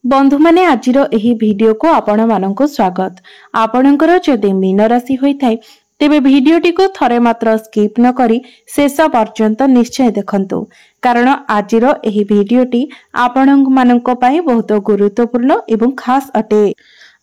बंधु माने आजिर एही वीडियो को आपण माननको स्वागत। आपणकर जदि मीन राशि होइथाय तेबे वीडियोटी को थरे मात्र स्किप न करी शेष पर्यंत निश्चय देखंतु, कारण आजिर एही वीडियोटी आपण माननको पई बहुत गुरुत्वपूर्ण एवं खास अटे।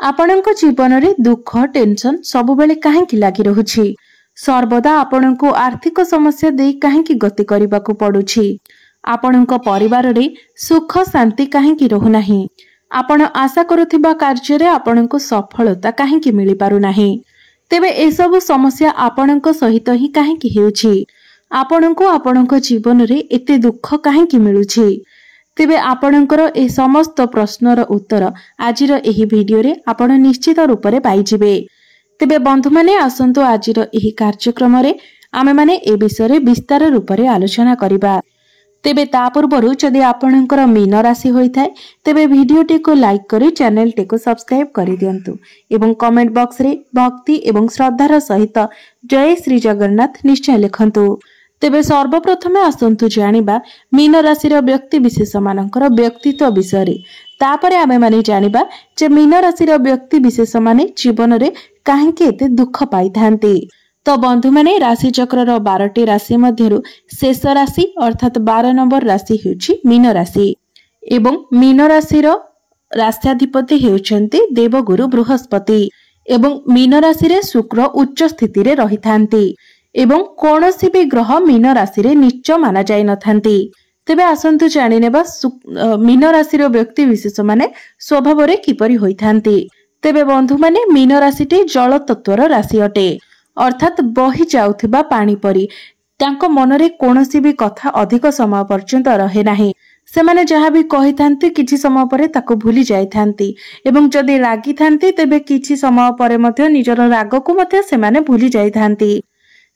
आपणक जीवन रे दुख टेंशन सब बेले काहे कि लागि रहुछि, सर्वदा आपणको आर्थिक समस्या देई काहे कि गति करिबाकू पडुछि, आपणक परिवार रे सुख शांति काहे कि रहु नाही, आपण आशा करुथिबा कार्य रे आपणको सफलता काहे कि मिली पारु नाही। तेबे ए सब समस्या आपणको सहित ही काहे कि हेउछि, आपणको आपणको जीवन रे एते दुख काहे कि मिलुछि। तेबे आपणकर ए समस्त प्रश्नर उत्तर आजिर एही वीडियो रे आपण निश्चित रूप रे पाई जिवे। तेबे बंधु माने आसंतु आजिर एही कार्यक्रम रे आमे माने ए विषय रे विस्तार रूप रे आलोचना करिबा। तेबे ता पूर्वरु जदि आपणकर मीन राशि होइथाय तेबे वीडियोटी को लाइक करी चैनल टी को सब्सक्राइब करि दियंतु एवं कमेंट बॉक्स रे भक्ति एवं श्रद्धार सहित जय श्री जगन्नाथ निश्चय लिखंतु। तेबे सर्वप्रथमे आसंतु जानिबा मीन राशि रो व्यक्ति विशेष मानकर व्यक्तित्व विषय रे। तापरे आमे माने जानिबा जे मीन राशि रो व्यक्ति विशेष माने जीवन रे काहे के एते दुख पाइथांती। तो बंधु माने राशि चक्र रो 12टी राशि मध्यरु शेष राशि अर्थात 12 नंबर राशि हेउछि मीन राशि एवं मीन राशि रो राष्ट्राधिपति हेउछंती देवगुरु बृहस्पति एवं मीन राशि रे शुक्र उच्च स्थिति रे रहिथांती एवं कोनोसी भी ग्रह मीन राशि रे नीच माना जाय नथांती। तेबे आसंतु जानि नेबा मीन राशि रो व्यक्ति विशेष माने स्वभाव रे किपरि होइथांती। तेबे बंधु माने मीन राशिटी जल तत्वर राशि अटे, अर्थात बही जाउथिबा पानी परी तांको मनरे कोनोसी भी कथा अधिक समय पर्यंत रहे नाही। सेमाने जहाँ भी कहिथांती किछि समय परे ताको भूली जाइथांती एवं जदि रागी थांती तेबे किछि समय परे मध्य निजर राग को मध्य सेमाने भूली जाइथांती।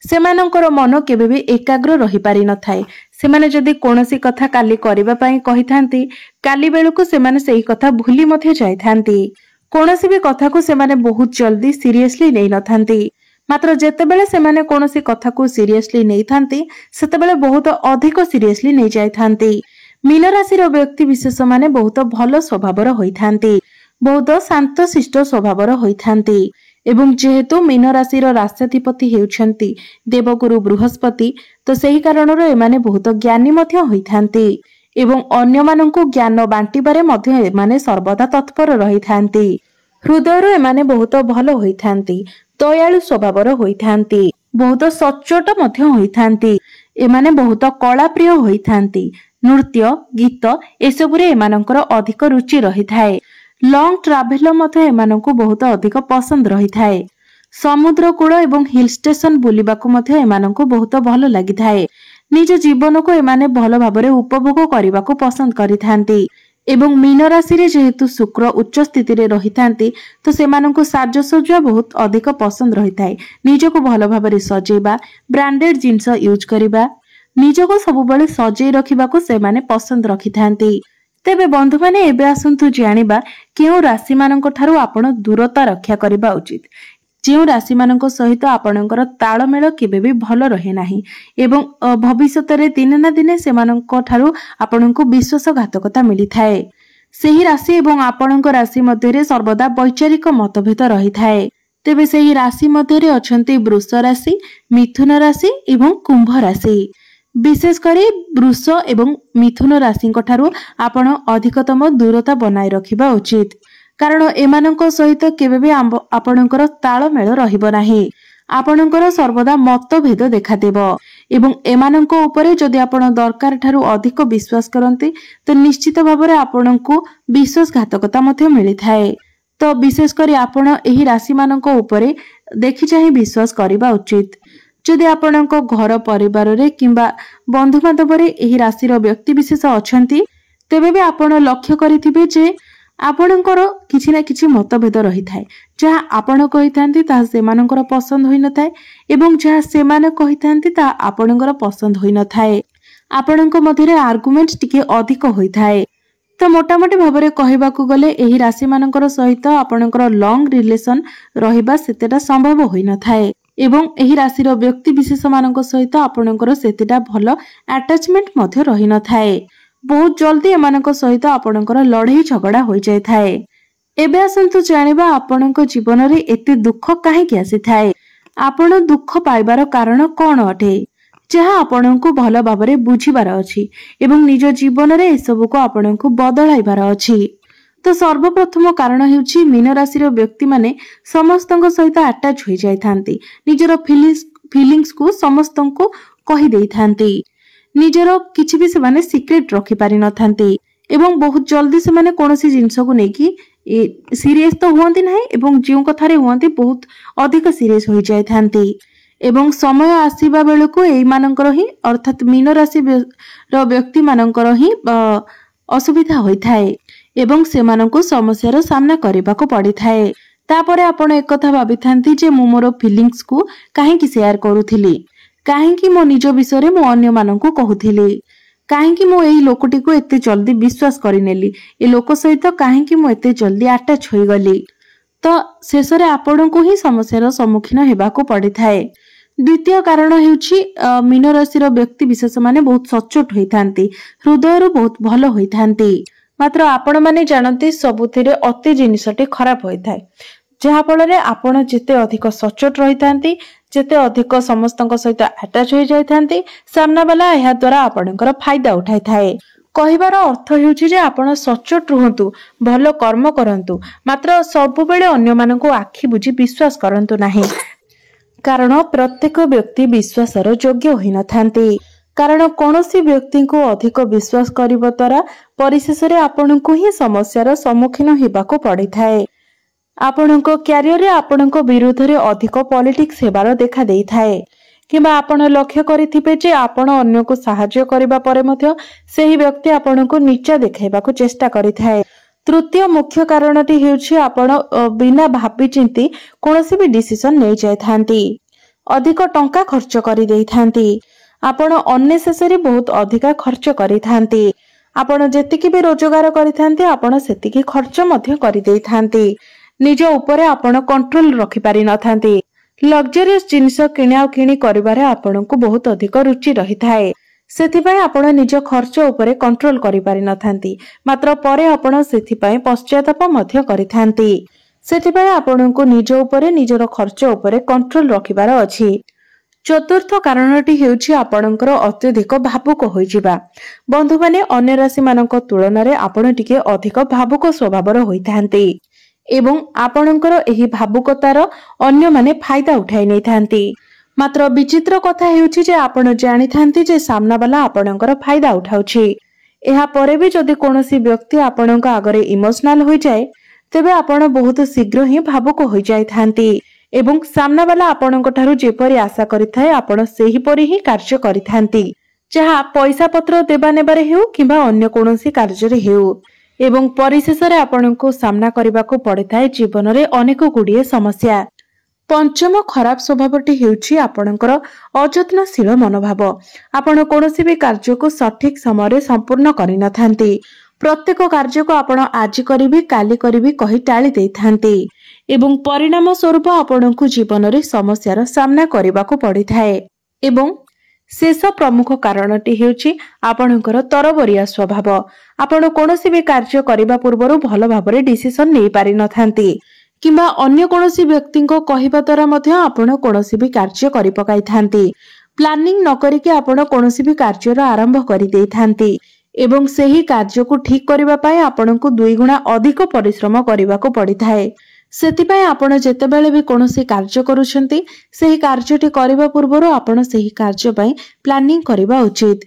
सेमानंकर मन केबे भी एकाग्र रही पारि न थाए। सेमाने जदि कोनोसी कथा काली करिबा पई कहिथांती काली बेलुको सेमाने सेही कथा भूली मध्य जाइथांती। कोनोसी भी कथा को सेमाने बहुत जल्दी सीरियसली नै नथांती, मात्र जेतेबेले सेमाने कोनोसी कथा को सीरियसली नै थांती सेतेबेले बहुत अधिक सीरियसली नै जाइथांती। मीन राशि रो व्यक्ति विशेष माने बहुत भलो स्वभावर होइथांती, बहुत शांत शिष्ट स्वभावर होइथांती एवं जेहेतु मीन राशि रो राष्ट्राधिपति हेउछंती देवगुरु बृहस्पति, तो सेही कारणरो एमाने बहुत ज्ञानी मध्य होइथांती एवं अन्य माननकु ज्ञान बांटिबारे मध्य एमाने सर्वदा तत्पर रहिथांती। हृदयरो एमाने बहुत भलो होइथांती, दयालु स्वभावर होइथांती, बहुत सच्चोट मध्य होइथांती। एमाने बहुत कला प्रिय होइथांती, नृत्य गीत एसबुरे एमानकर अधिक रुचि रहिथाए। लॉन्ग ट्रावेल मध्य एमानकु बहुत अधिक पसंद रहिथाए। समुद्र कूल एवं हिल स्टेशन बुलिबाकु मध्य एमानकु बहुत भलो लागिथाए। निज जीवन को एमाने भलो भाबरे उपभोग करिबाकु पसंद करिथांती एवं मीन राशि रे जेहेतु शुक्र उच्च स्थिति रे रहिथांती तो सेमानकु साजसज्जा बहुत अधिक पसंद रहिथाए। निजको भलो भाबरे सजेबा, ब्रांडेड जिंस यूज करिबा, निजको सब बेले सजै रखिबाकु सेमाने पसंद रखिथांती। तेबे बंधु माने एबे आसंतु जानिबा केउ राशि मानक ठारू आपण दूरता रक्षा करिबा उचित, जेउ राशि मानक सहित आपणकर ताळमेळ केबे भी भलो रहे नाही एवं भविष्यत रे दिन ना दिन सेमानक ठारू आपणको विश्वासघातकता मिली थाए। सेही राशि एवं आपणक राशि मध्य रे सर्वदा वैचारिक मतभेद रही थाए। तेबे सेही राशि मध्य रे अछंती वृष राशि, मिथुन राशि एवं कुंभ राशि। विशेष करी वृष एवं मिथुन राशि ठारू आपण अधिकतम दूरता बनाए रखिबा उचित, कारण एमानक सहित केबे भी आपणकर ताळमेळ रहिबो नाही। आपणकर सर्वदा मतभेद देखादेबो एवं एमानक उपरे जदि आपण दरकार ठारू अधिक विश्वास करंती तो निश्चित भाबरे आपणको विश्वासघातकता मध्य मिली थाए। तो विशेष करी आपण एही राशि मानक उपरे देखि चाहि विश्वास करिबा उचित। जदि आपणक घर परिवार रे किंबा बंधु बांधव रे एही राशि रो व्यक्ति विशेष अछंती तेबे भी आपण लक्ष्य करिथिबे जे आपणकर किछि ना किछि मतभेद रही थाए। जहाँ आपण कहिथांती ता सेमानकर पसंद होई न थाए एवं जहाँ सेमाने कहिथांती ता आपणकर पसंद होई न थाए। आपणक मध्य रे आर्गुमेंट टिके अधिक होई थाए। तो मोटामोटी भाबरे कहिबाकू गले एही राशि मानकर सहित आपणकर लॉन्ग रिलेशन रहिबा सेतेटा संभव होई न थाए एवं एही राशि रो व्यक्ति विशेष मानक सहित आपणकर सेतेटा भलो अटैचमेंट मध्य रही न थाए। बहुत जल्दी एमानक सहित आपणकर लड़ाई झगड़ा हो जाय थाए। एबे आसंतु जानिबा आपणक जीवन रे एते दुख काहेकि आसीथाए। आपण दुख पाइबार कारण कौन अटे जहाँ आपणको भल भाबरे बुझिबार अछि एवं निज जीवन रे एसबुको आपणको बदलाइबार अछि। तो सर्वप्रथम कारण हेउछि मीन राशि व्यक्ति माने समस्तक सहित अटैच हो जाइथांती। निजर फीलिंग्स को समस्तको कहि देइथांती। निजर किछि भी से माने सीक्रेट रखि पारि नथांती एवं बहुत जल्दी से माने कोनोसी जिंस को नेकी सीरियस तो हुअंती नाही एवं जिउ कथारे हुअंती बहुत अधिक सीरियस हो जाइथांती। एवं समय आसीबा बेलको एई मानकर ही अर्थात मीन राशि व्यक्ति मानकर ही असुविधा होइथाए एवं सेमाननको समस्यार सामना करबाको पड़िथाए। तापरे आपण एक कथा भाबिथांती जे मु मोर फीलिंग्स को काहेकि शेयर करूथिली, काहेकि मो निज विषय मु अन्य माननको कहूथिली, काहेकि मु एई लोकटी को एते जल्दी विश्वास करिनेली, ए लोक सहित काहेकि मु एते जल्दी अटैच होई गली। तो शेषरे आपणको ही समस्यार सम्मुखीन हेबाको पड़िथाए। द्वितीय कारण हेउछि मीन राशि व्यक्ति विशेष माने बहुत सचोट होइथांती, हृदय बहुत भल होइथांती। मात्र आपण माने जानती सबुथिरे अति जिनिसटी खराब होइथाय, जहा फଳରେ आपण जेते अधिक सचोट रहिथांती, जेते अधिक समस्तक सहित अटैच हो जाइथांती, सामना वाला एहा द्वारा आपणकर फायदा उठाइ थाए। कहिबार अर्थ हेउछि जे आपण सचोट रुहंतु, भल कर्म करंतु, मात्र सब बेले अन्य माननको आखि बुझी विश्वास करंतु नाही। कारण प्रत्येक व्यक्ति विश्वासर योग्य होई नथांती। कारण कौनसी व्यक्ति को अधिक विश्वास करिबा द्वारा परिशेष रे आपनको ही समस्यार सम्मुखीन हेबाको पड़िथाए। आपणको क्यारियर रे आपणको विरुद्ध रे अधिक पॉलिटिक्स हेबार देखा देइथाए, किबा आपण लक्ष्य करिथिबे जे आपण अन्य को सहायता करिबा परे मध्य सेही व्यक्ति आपणको नीचा देखाइबाको चेष्टा करिथाए। तृतीय मुख्य कारणटी हेउछि आपण बिना भाबी चिंती कोनोसी भी डिसिजन नै जायथांती, अधिक टंका खर्च करि देइथांती, आपण अननेसेसरी बहुत अधिका खर्च करिथांती, आपण जेतिकी भी रोजगार करिथांती आपण सेतिकी खर्च मध्य करि देइथांती, निज उपरे आपण कंट्रोल रखि पारि नथांती, लग्जरियस जिनिस किणा किणी करिबारे आपणको बहुत अधिक रुचि रहिथाए। सेथिपाई आपण निज खर्च उपरे कंट्रोल करि पारि नथांती, मात्र परे आपण सेथिपाई पश्चाताप मध्य करिथांती। सेथिपाई आपणको निज उपरे निजर खर्च उपरे कंट्रोल रखिबार अछि। चतुर्थ कारणटी हेउछि आपणकर अत्यधिक भावुक होई जिबा। बंधु माने अन्य राशि मानक तुलना रे आपण टिके अधिक भावुक स्वभावर होइथांती एवं आपणकर एही भावुकतार अन्य माने फायदा उठाई नै थांती। मात्र विचित्र कथा हेउछि जे आपण जानिथांती जे सामना वाला आपणकर फायदा उठाउछि। एहा परे भी जदि कोनोसी व्यक्ति आपणक आगरे इमोशनल होई जाय तेबे आपण बहुत शीघ्र ही भावुक होई जायथांती एवं सामना वाला आपणक ठारू जेपरि आशा करिथाय आपण सेही परि ही कार्य करिथांती, जहा पैसा पत्र देबा नेबारे हेउ किबा अन्य कोनोसी कार्य रे हेउ एवं परिशेष रे आपणको सामना करबाको पड़िथाय जीवन रे अनेक गुडिये समस्या। पंचम खराब स्वभावटी हेउछि आपणकर अयत्नशील मनोभाव। आपण कोनोसी भी कार्य को सठिक समय रे संपूर्ण करि नथांती, प्रत्येक कार्य को आपण आज करिबी काली करिबी कहि टाळी देइथांती एवं परिणाम स्वरूप आपणको जीवन रे समस्यार सामना करबाको पड़िथाय। एवं शेष प्रमुख कारणटी हेउछि आपणकर तरबरिया स्वभाव। आपण कोनोसी भी कार्य करिबा पूर्वरु भल भाबरे डिसिजन नै पारि नथांती किंबा अन्य कोनोसी व्यक्ति को कहिबा द्वारा मध्य आपण कोनोसी भी कार्य करि पकाइथांती। प्लानिंग न करिके आपण कोनोसी भी कार्यर आरंभ करि देइथांती एवं सेही कार्य को ठीक करिबा पाए आपणको 2 गुणा अधिक परिश्रम करिबाको पड़िथाए। सेतिपाई आपण जेतेबेले भी कोनोसी कार्य करूछंती सेही कार्यटी करिबा पूर्वरु आपण सेही कार्य पई प्लानिंग करिबा उचित।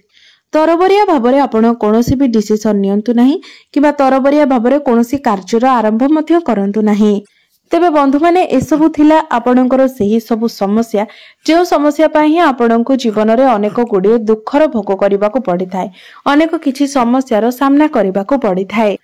तरबरिया भाबरे आपण कोनोसी भी डिसिजन नियंतु नाही किबा तरबरिया भाबरे कोनोसी कार्यर आरंभ मध्य करंतु नाही। तेबे बंधु माने एसबु थिला आपणकर सेही सबु समस्या जे समस्या पई ही आपणको जीवन रे अनेक गुडिये दुखर भोग करिबाको पड़िथाय, अनेक किछि समस्यार सामना करिबाको पड़िथाय।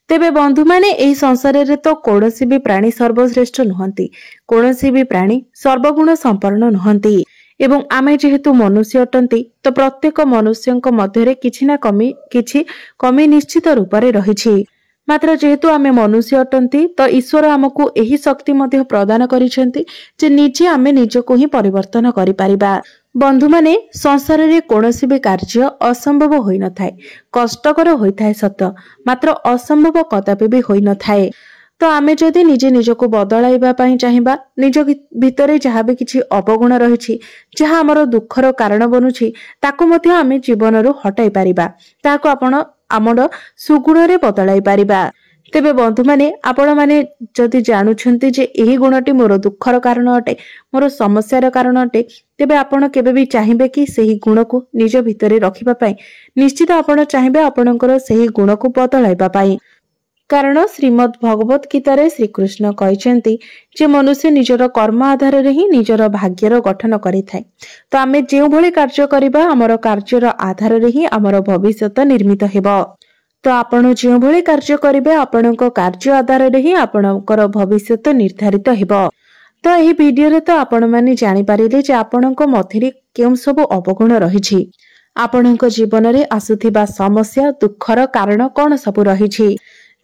तेबे बंधु माने एही संसार रे तो कोनोसी भी प्राणी सर्वश्रेष्ठ नहंती, कोनोसी भी प्राणी सर्वगुण संपन्न नहंती एवं आमे जेहेतु मनुष्य अटंती तो प्रत्येक मनुष्यଙ୍କ ମଧ୍ୟରେ କିଛି कमी निश्चित रूप रे रहिछि। मात्र जेहेतु आमे मनुष्य अटंती तो ईश्वर हमकु एही शक्ति मध्य प्रदान करिसेंती जे निजे आमे निजको ही परिवर्तन करि परिबा। बंधु माने संसार रे कोनोसी भी कार्य असंभव होई न थाए, कष्टकर होई थाए सत, मात्र असंभव कदापि भी होई न थाए। तो आमे जदि निजे निजको बदलाइबा पई चाहिबा, निज भितरे जहाँ भी किछि अपगुण रहिछि, जहाँ हमर दुखर कारण बनुछि, ताको मध्ये आमे जीवनरु हटाई पारिबा, ताको आपण आमर सुगुण रे बदलाई पारिबा। तेबे बंधु माने आपण माने जदि जानुछंती जे एही गुणटी मोर दुखर कारण अटे, मोर समस्यार कारण अटे, तेबे आपण केबे भी चाहिबे कि सेही गुण को निज भितरे रखिबा पई, निश्चित आपण चाहिबे आपणकर सेही गुण को बदलाइबा पई। कारण श्रीमद् भगवत गीतारे श्रीकृष्ण कहते जे मनुष्य निजर कर्म आधार रे ही निजर भाग्यर गठन करिथाय। तो आमे जेउ भली कार्य करिबा, हमर कार्यर आधार रे ही हमर भविष्यत निर्मित हेबो। तो आपण जेउ भली कार्य करिबे, आपणको कार्य आधार रे ही आपणकर भविष्यत निर्धारित हेबो। तो एही वीडियो रे तो आपण माने जानि पारिले जे आपणको मथिरे केउ सब अपगुण रहिछि, आपणको जीवन रे आसुथिबा समस्या दुखर कारण कोन सब रहिछि।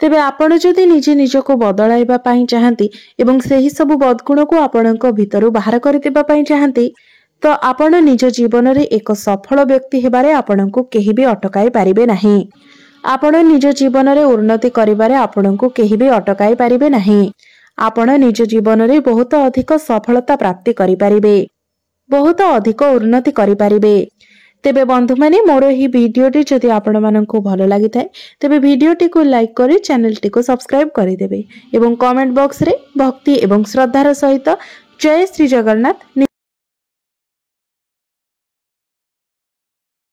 तेबे आपण जदि निजे निजको बदलाइबा पई चाहंती एवं सेही सब बदगुण को आपणको भितरु बाहर करदिबा पई चाहंती, तो आपण निज जीवन रे एक सफल व्यक्ति हेबारे आपणको केही भी अटकाई पारिबे नाही। आपण निज जीवन रे उन्नति करिबारे आपणको केही भी अटकाई पारिबे नाही। आपण निज जीवन रे बहुत अधिक सफलता प्राप्ति करि पारिबे, बहुत अधिक उन्नति करि पारिबे। तेबे बंधु माने मोर ही वीडियोटी जदि आपण माननकु भलो लागि थाए, तेबे वीडियोटी को लाइक करी चैनलटी को सब्सक्राइब करि देबे एवं कमेंट बॉक्स रे भक्ति एवं श्रद्धार सहित जय श्री जगन्नाथ